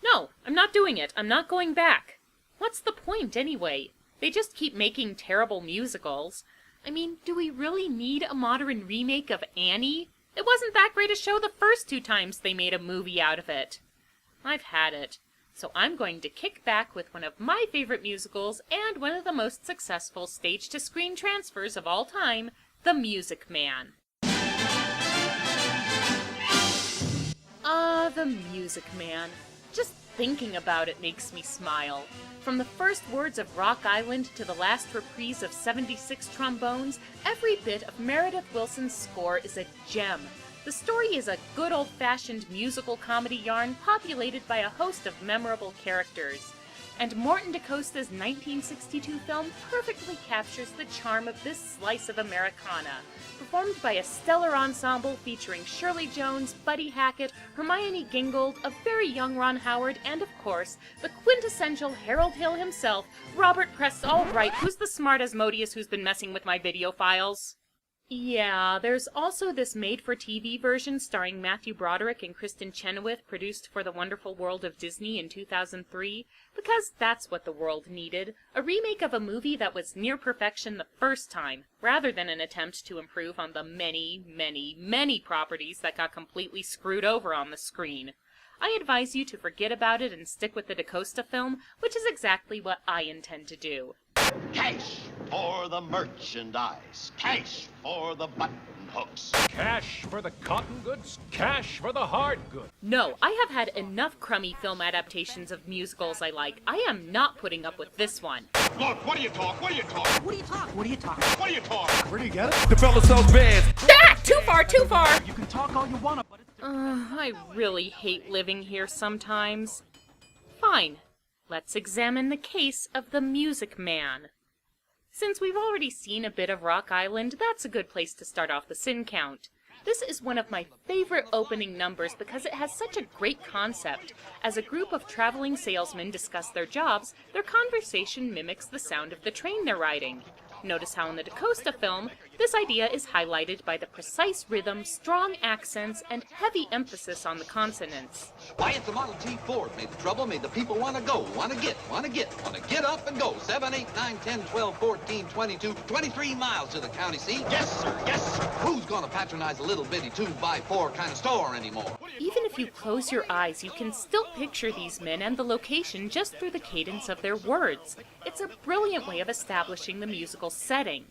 No, I'm not doing it. I'm not going back. What's the point, anyway? They just keep making terrible musicals. I mean, do we really need a modern remake of Annie? It wasn't that great a show the first 2 times they made a movie out of it. I've had it. So I'm going to kick back with one of my favorite musicals and one of the most successful stage-to-screen transfers of all time, The Music Man. The Music Man. Just thinking about it makes me smile. From the first words of Rock Island to the last reprise of 76 Trombones, every bit of Meredith Willson's score is a gem. The story is a good old-fashioned musical comedy yarn populated by a host of memorable characters. And Morton DaCosta's 1962 film perfectly captures the charm of this slice of Americana, performed by a stellar ensemble featuring Shirley Jones, Buddy Hackett, Hermione Gingold, a very young Ron Howard, and of course, the quintessential Harold Hill himself, Robert Press Albright, who's the smart Asmodeus who's been messing with my video files. Yeah, there's also this made-for-TV version starring Matthew Broderick and Kristen Chenoweth, produced for The Wonderful World of Disney in 2003, because that's what the world needed, a remake of a movie that was near perfection the first time, rather than an attempt to improve on the many, many, many properties that got completely screwed over on the screen. I advise you to forget about it and stick with the DaCosta film, which is exactly what I intend to do. Cash for the merchandise. Cash for the button hooks. Cash for the cotton goods. Cash for the hard goods. No, I have had enough crummy film adaptations of musicals I like. I am not putting up with this one. Look, what do you talk? What do you talk? What do you talk? What do you talk? What do you talk? Where do you get it? The fellow sells bands. Ah! Too far, too far! You can talk all you want, but it's... I really hate living here sometimes. Fine. Let's examine the case of the Music Man. Since we've already seen a bit of Rock Island, that's a good place to start off the sin count. This is one of my favorite opening numbers because it has such a great concept. As a group of traveling salesmen discuss their jobs, their conversation mimics the sound of the train they're riding. Notice how in the DaCosta film, this idea is highlighted by the precise rhythm, strong accents, and heavy emphasis on the consonants. Why, it's the Model T Ford made the trouble, made the people want to go, want to get up and go. 7, 8, 9, 10, 12, 14, 22, 23 miles to the county seat. Yes, sir. Yes, sir. Who's going to patronize a little bitty 2x4 kind of store anymore? Even if you close your eyes, you can still picture these men and the location just through the cadence of their words. It's a brilliant way of establishing the musical setting.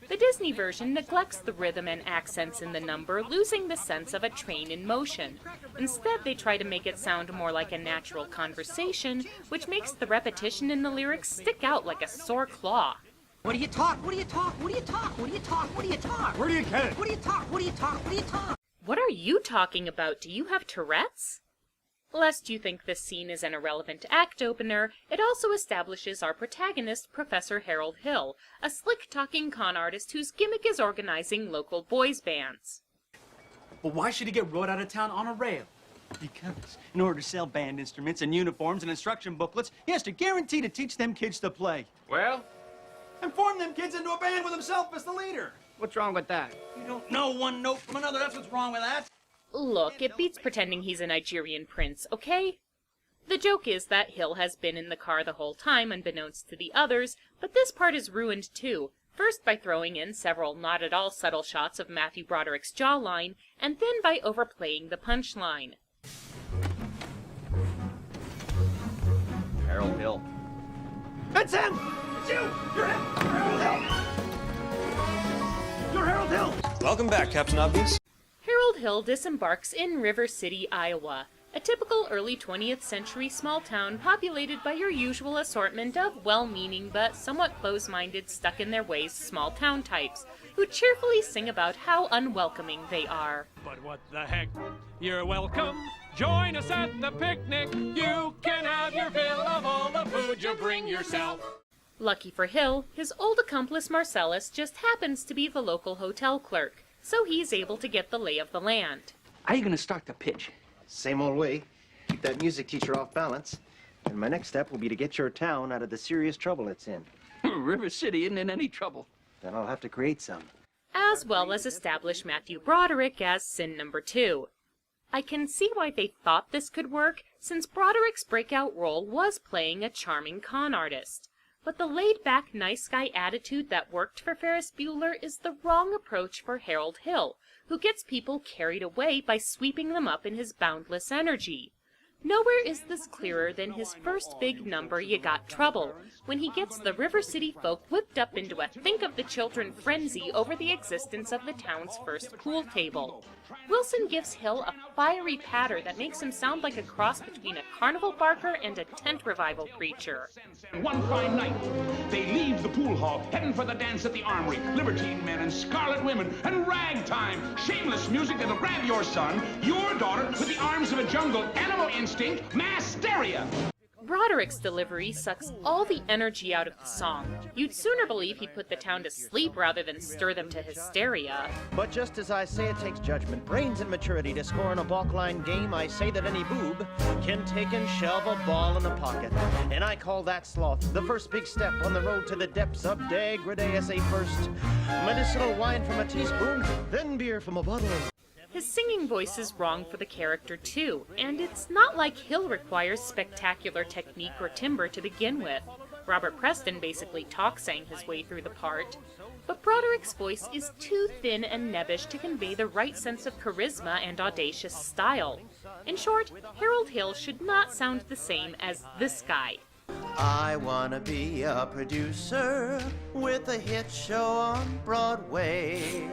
The Disney version neglects the rhythm and accents in the number, losing the sense of a train in motion. Instead, they try to make it sound more like a natural conversation, which makes the repetition in the lyrics stick out like a sore claw. What do you talk? What do you talk? What do you talk? What do you talk? What do you talk? Where do you get it? What do you talk? What do you talk? What do you talk? What are you talking about? Do you have Tourette's? Lest you think this scene is an irrelevant act opener, it also establishes our protagonist, Professor Harold Hill, a slick-talking con artist whose gimmick is organizing local boys' bands. But why should he get rode out of town on a rail? Because in order to sell band instruments and uniforms and instruction booklets, he has to guarantee to teach them kids to play. Well, And form them kids into a band with himself as the leader. What's wrong with that? You don't know one note from another, that's what's wrong with that. Look, it beats pretending he's a Nigerian prince, okay? The joke is that Hill has been in the car the whole time, unbeknownst to the others, but this part is ruined too. First by throwing in several not at all subtle shots of Matthew Broderick's jawline, and then by overplaying the punchline. Harold Hill. It's him! It's you! You're him! Harold Hill! You're Harold Hill! Welcome back, Captain Obvious. Harold Hill disembarks in River City, Iowa, a typical early 20th century small town populated by your usual assortment of well-meaning but somewhat close-minded, stuck-in-their-ways small town types, who cheerfully sing about how unwelcoming they are. but what the heck? You're welcome. Join us at the picnic. You can have your fill of all the food you bring yourself. Lucky for Hill, his old accomplice Marcellus just happens to be the local hotel clerk, so he's able to get the lay of the land. How are you going to start the pitch? Same old way. Keep that music teacher off balance. And my next step will be to get your town out of the serious trouble it's in. River City isn't in any trouble. Then I'll have to create some. As well as establish Matthew Broderick as sin number 2. I can see why they thought this could work, since Broderick's breakout role was playing a charming con artist. But the laid-back, nice guy attitude that worked for Ferris Bueller is the wrong approach for Harold Hill, who gets people carried away by sweeping them up in his boundless energy. Nowhere is this clearer than his first big number, You Got Trouble, when he gets the River City folk whipped up into a think-of-the-children frenzy over the existence of the town's first pool table. Wilson gives Hill a fiery patter that makes him sound like a cross between a carnival barker and a tent revival preacher. One fine night, they leave the pool hall, heading for the dance at the Armory. Libertine men and scarlet women and ragtime. Shameless music that'll grab your son, your daughter, with the arms of a jungle animal instinct, mass hysteria. Broderick's delivery sucks all the energy out of the song. You'd sooner believe he'd put the town to sleep rather than stir them to hysteria. But just as I say it takes judgment, brains, and maturity to score in a balk-line game, I say that any boob can take and shove a ball in the pocket. And I call that sloth, the first big step on the road to the depths of degradee. Say first, medicinal wine from a teaspoon, then beer from a bottle. His singing voice is wrong for the character too, and it's not like Hill requires spectacular technique or timbre to begin with. Robert Preston basically talk-sang his way through the part. But Broderick's voice is too thin and nebbish to convey the right sense of charisma and audacious style. In short, Harold Hill should not sound the same as this guy. I wanna be a producer with a hit show on Broadway.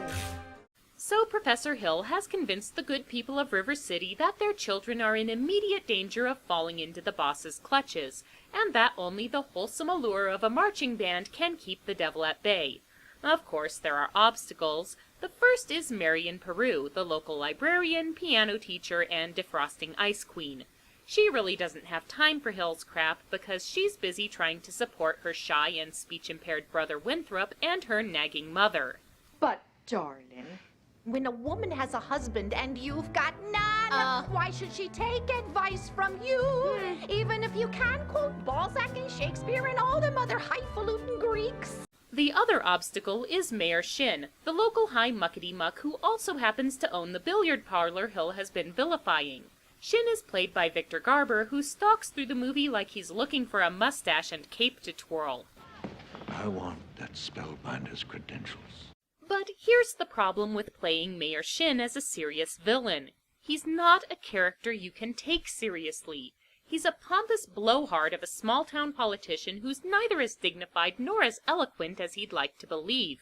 So Professor Hill has convinced the good people of River City that their children are in immediate danger of falling into the boss's clutches, and that only the wholesome allure of a marching band can keep the devil at bay. Of course, there are obstacles. The first is Marion Peru, the local librarian, piano teacher, and defrosting ice queen. She really doesn't have time for Hill's crap because she's busy trying to support her shy and speech-impaired brother Winthrop and her nagging mother. But, darling, when a woman has a husband and you've got none, why should she take advice from you? Even if you can quote Balzac and Shakespeare and all them other highfalutin Greeks. The other obstacle is Mayor Shin, the local high muckety-muck who also happens to own the billiard parlor Hill has been vilifying. Shin is played by Victor Garber, who stalks through the movie like he's looking for a mustache and cape to twirl. I want that spellbinder's credentials. But here's the problem with playing Mayor Shin as a serious villain. He's not a character you can take seriously. He's a pompous blowhard of a small-town politician who's neither as dignified nor as eloquent as he'd like to believe.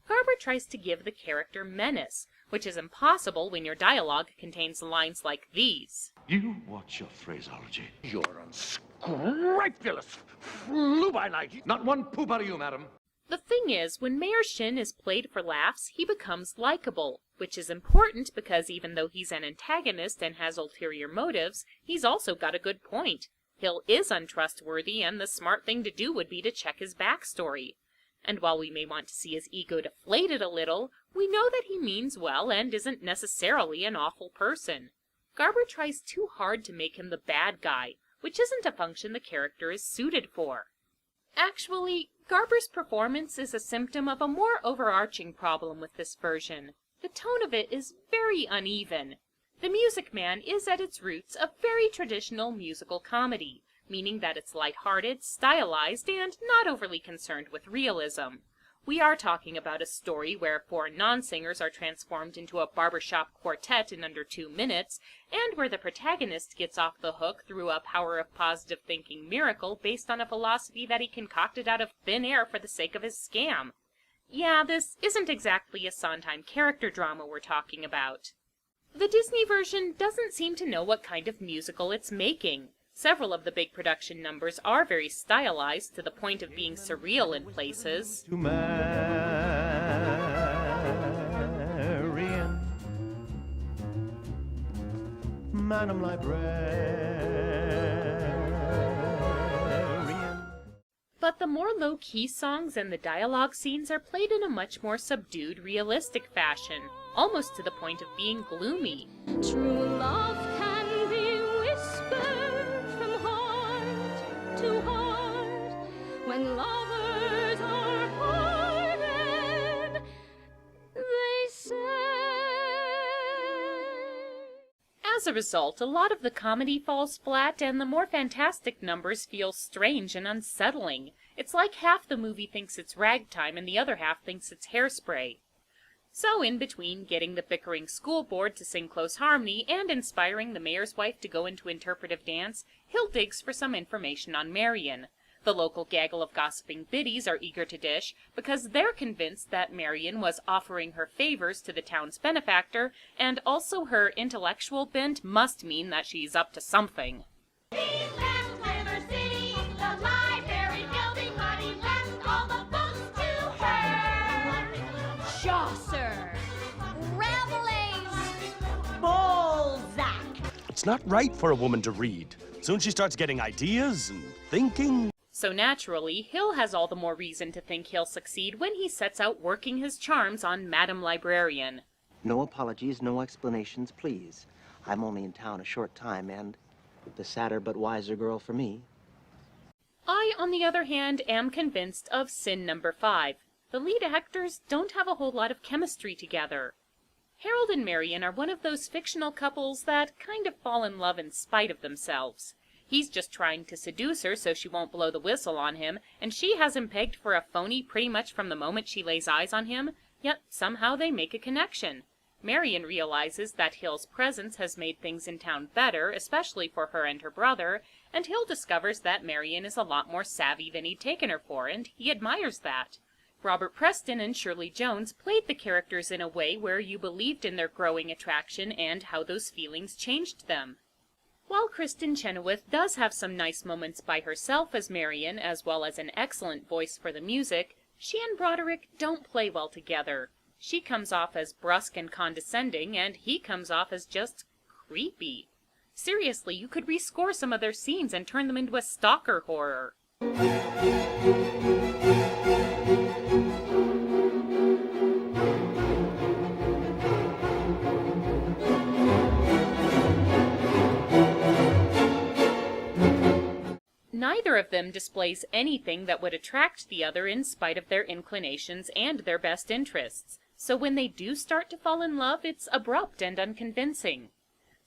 Garber tries to give the character menace, which is impossible when your dialogue contains lines like these. You watch your phraseology. You're unscrupulous, flu-by-night. Not one poop out of you, madam. The thing is, when Mayor Shin is played for laughs, he becomes likable, which is important because even though he's an antagonist and has ulterior motives, he's also got a good point. Hill is untrustworthy, and the smart thing to do would be to check his backstory. And while we may want to see his ego deflated a little, we know that he means well and isn't necessarily an awful person. Garber tries too hard to make him the bad guy, which isn't a function the character is suited for. Actually, Garber's performance is a symptom of a more overarching problem with this version. The tone of it is very uneven. The Music Man is at its roots a very traditional musical comedy, meaning that it's lighthearted, stylized, and not overly concerned with realism. We are talking about a story where 4 non-singers are transformed into a barbershop quartet in under 2 minutes, and where the protagonist gets off the hook through a power of positive thinking miracle based on a philosophy that he concocted out of thin air for the sake of his scam. Yeah, this isn't exactly a Sondheim character drama we're talking about. The Disney version doesn't seem to know what kind of musical it's making. Several of the big production numbers are very stylized to the point of being surreal in places. To Marian, Madam Librarian. But the more low-key songs and the dialogue scenes are played in a much more subdued, realistic fashion, almost to the point of being gloomy. True love can be whispered from heart to heart when lovers are parted, they say. As a result, a lot of the comedy falls flat, and the more fantastic numbers feel strange and unsettling. It's like half the movie thinks it's ragtime and the other half thinks it's Hairspray. So in between getting the bickering school board to sing Close Harmony and inspiring the mayor's wife to go into interpretive dance, Hill digs for some information on Marion. The local gaggle of gossiping biddies are eager to dish because they're convinced that Marion was offering her favors to the town's benefactor, and also her intellectual bent must mean that she's up to something. Chaucer, Rabelais, Balzac. It's not right for a woman to read. Soon she starts getting ideas and thinking. So naturally, Hill has all the more reason to think he'll succeed when he sets out working his charms on Madam Librarian. No apologies, no explanations, please. I'm only in town a short time, and the sadder but wiser girl for me. I, on the other hand, am convinced of sin number 5. The lead actors don't have a whole lot of chemistry together. Harold and Marion are one of those fictional couples that kind of fall in love in spite of themselves. He's just trying to seduce her so she won't blow the whistle on him, and she has him pegged for a phony pretty much from the moment she lays eyes on him, yet somehow they make a connection. Marion realizes that Hill's presence has made things in town better, especially for her and her brother, and Hill discovers that Marion is a lot more savvy than he'd taken her for, and he admires that. Robert Preston and Shirley Jones played the characters in a way where you believed in their growing attraction and how those feelings changed them. While Kristen Chenoweth does have some nice moments by herself as Marion, as well as an excellent voice for the music, she and Broderick don't play well together. She comes off as brusque and condescending, and he comes off as just creepy. Seriously, you could rescore some of their scenes and turn them into a stalker horror. Neither of them displays anything that would attract the other in spite of their inclinations and their best interests, so when they do start to fall in love, it's abrupt and unconvincing.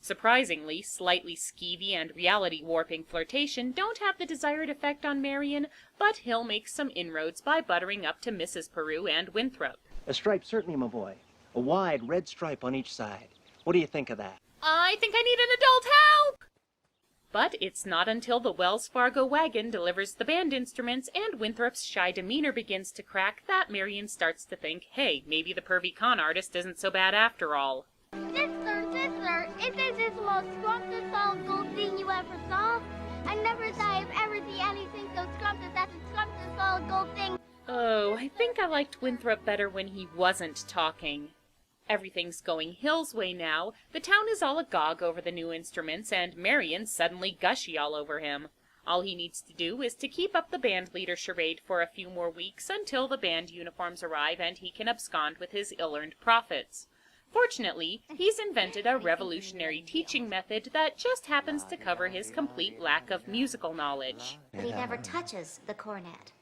Surprisingly, slightly skeevy and reality-warping flirtation don't have the desired effect on Marion, but Hill makes some inroads by buttering up to Mrs. Peru and Winthrop. A stripe, certainly, my boy. A wide red stripe on each side. What do you think of that? I think I need an adult help! But it's not until the Wells Fargo wagon delivers the band instruments and Winthrop's shy demeanor begins to crack that Marion starts to think, hey, maybe the pervy con artist isn't so bad after all. Sister, is this the most scrumptious solid gold thing you ever saw? I never thought I'd ever see anything so scrumptious as a scrumptious solid gold thing. Oh, I think I liked Winthrop better when he wasn't talking. Everything's going Hill's way now. The town is all agog over the new instruments, and Marion's suddenly gushy all over him. All he needs to do is to keep up the band leader charade for a few more weeks until the band uniforms arrive and he can abscond with his ill-earned profits. Fortunately, he's invented a revolutionary teaching method that just happens to cover his complete lack of musical knowledge. But he never touches the cornet.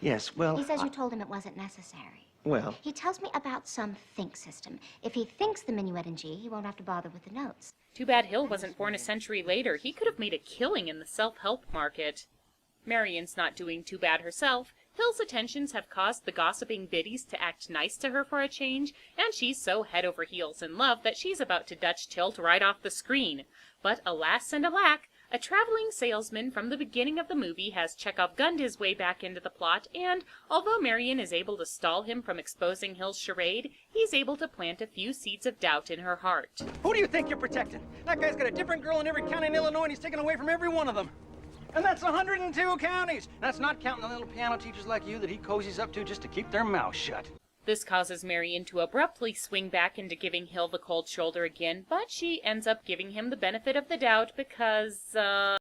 Yes, well... He says you told him it wasn't necessary. Well... He tells me about some think system. If he thinks the minuet in G, he won't have to bother with the notes. Too bad Hill wasn't born a century later. He could have made a killing in the self-help market. Marion's not doing too bad herself. Hill's attentions have caused the gossiping biddies to act nice to her for a change, and she's so head over heels in love that she's about to Dutch tilt right off the screen. But alas and alack, a traveling salesman from the beginning of the movie has Chekhov gunned his way back into the plot, and although Marion is able to stall him from exposing Hill's charade, he's able to plant a few seeds of doubt in her heart. Who do you think you're protecting? That guy's got a different girl in every county in Illinois, and he's taken away from every one of them. And that's 102 counties. That's not counting the little piano teachers like you that he cozies up to just to keep their mouths shut. This causes Marion to abruptly swing back into giving Hill the cold shoulder again, but she ends up giving him the benefit of the doubt because,